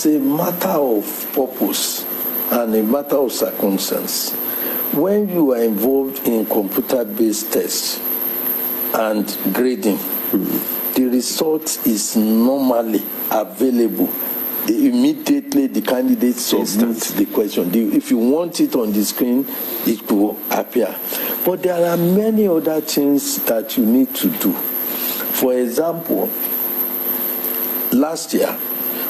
is a matter of purpose and a matter of circumstance. When you are involved in computer-based tests and grading, the result is normally available. Immediately the candidate submits the question. If you want it on the screen, it will appear. But there are many other things that you need to do. For example, last year,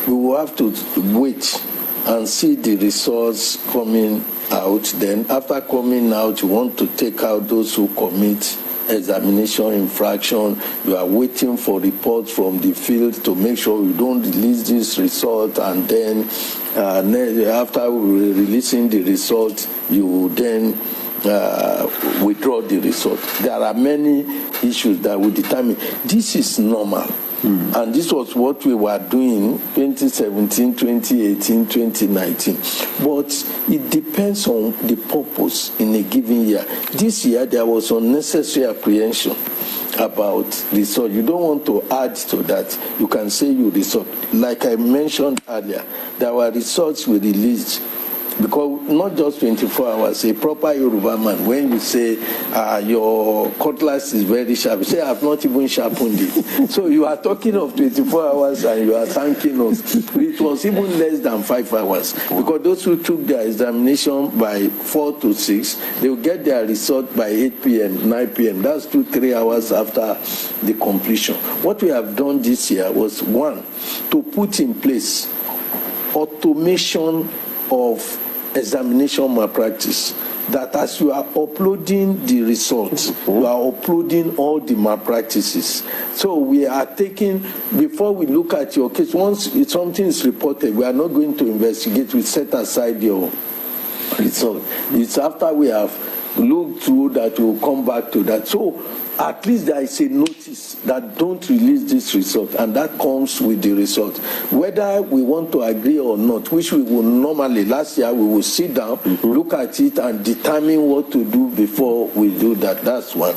we will have to wait and see the results coming out. Then after coming out, you want to take out those who commit examination infraction. You are waiting for reports from the field to make sure you don't release this result, and then after releasing the result, you then withdraw the result. There are many issues that will determine. This is normal. And this was what we were doing 2017, 2018, 2019. But it depends on the purpose in a given year. This year, there was unnecessary apprehension about result. You don't want to add to that. You can say you result. Like I mentioned earlier, there were results we released. Because not just 24 hours, a proper Yoruba man, when you say your cutlass is very sharp, you say, I have not even sharpened it. So you are talking of 24 hours and you are thanking us. It was even less than 5 hours. Because those who took their examination by 4 to 6, they will get their result by 8 p.m., 9 p.m. That's 2-3 hours after the completion. What we have done this year was, one, to put in place automation of examination malpractice, that as you are uploading the results, you are uploading all the malpractices. So we are taking, before we look at your case, once something is reported, we are not going to investigate, we set aside your result. It's after we have looked through that we will come back to that. So at least there is a notice that don't release this result, and that comes with the result. Whether we want to agree or not, which we will normally, last year we will sit down, look at it and determine what to do before we do that. That's one.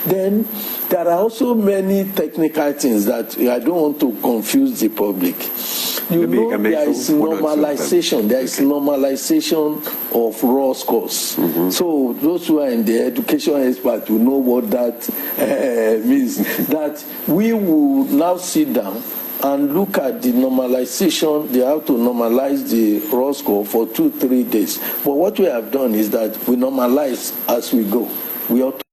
Then there are also many technical things that I don't want to confuse the public. You know, there is normalization. There is normalization of raw scores. So those who are in the education expert will know what that means. That we will now sit down and look at the normalization. They have to normalize the raw score for 2-3 days. But what we have done is that we normalize as we go. We ought to